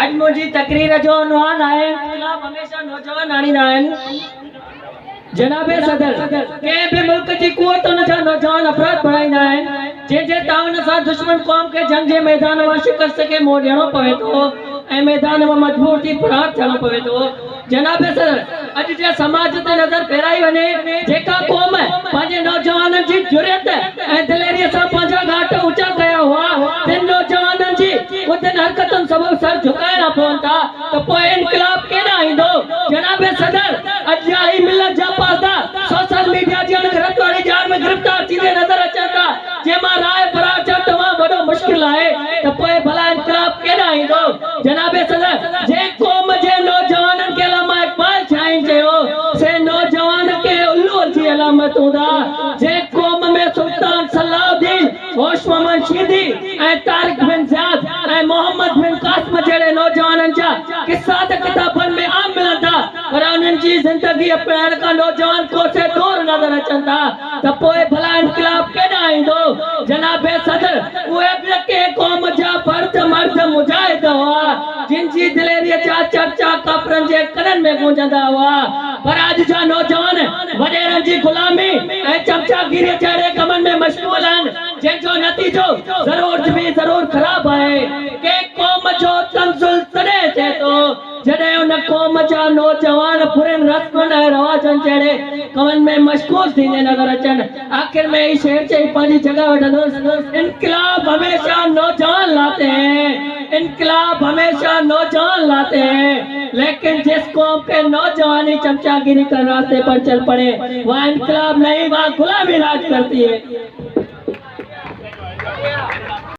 अज मुझी तकरीर जो उन्वान है इनकलाब हमेशा नौजवान आणींदा आहिनि। जनाबे सदर के भी मुल्क की कुवत उन जा नौजवान अफराद बढ़ाईंदा आहिनि जंहिंजे ताउन सां दुश्मन कौम के जंग जे मैदान में शिकस्त के मोड़ ॾियणो पवे थो ऐं मैदान में मजबूर थी फरार थियणो पवे थो। जनाबे सदर अज जे समाज ते नजर फेराई वञे जेका कौम पंहिंजे नौजवाननि जी जुरियत ऐं दिलेरी सां पंहिंजा घाट ऊंचा कया हुआ तिन नौजवाननि जी उन हरकतुनि सबब सर झुकाइणा पवनि था त पोइ इनकलाब केॾांहुं ईंदो। जनाबे सदर अज जा ही मिलत जा पासदा सोशल मीडिया जी अनगिनत वारी जान में गिरफ्तार थींदे नजर अचनि था जंहिंमां राय फरार थियणु तमामु वॾो मुश्किल आहे त पोइ भला इनकलाब केॾांहुं ईंदो। जनाबे सदर जे क़ौम जे नौजवाननि खे अलामा इक़बाल शाहीन चयो से नौजवान के उल्लू जी अलामत हूंदा। जे क़ौम में सुल्तान सलाउद्दीन होश मोहम्मद शीदी ऐं तारिक बिन ज़ियाद ऐं मोहम्मद बिन कासिम जहिड़े नौजवाननि जा किस्सा त किताबनि में आम मिलनि था पर उन्हनि जी ज़िंदगी अपनाइण खां नौजवान कोसे दूर नज़र अचनि था त पोइ भला इनकलाब केॾांहुं ईंदो। जनाबे सदर उहे बि के क़ौम जा फर्द मर्द मुजाहिद हुआ जिन जी दिलेरी जा चर्चा काफरनि जे कननि में गूंजंदा हुआ पर अॼु जा नौजवान वॾेरनि जी गुलामी ऐं चमचागिरी जहिड़े कमनि में मशगूल आहिनि जंहिंजो नतीजो ज़रूर ख़राब आहे। के क़ौम जो तंज़ुल तॾहिं थिए थो जॾहिं उन क़ौम जा नौजवान बुरनि रस्मनि ऐं रवाजनि जहिड़े कमनि में मशगूल थींदे नज़र अचनि। आख़िर में ही शेर चई पंहिंजी जगह वठंदुसि इनकलाब हमेशा नौजवान लाते हैं, इनकलाब हमेशा नौजवान लाते हैं लेकिन जिस कौम पे नौजवानी चमचागिरी कर रास्ते पर चल पड़े वह इनकलाब नहीं वह गुलामी राज करती है।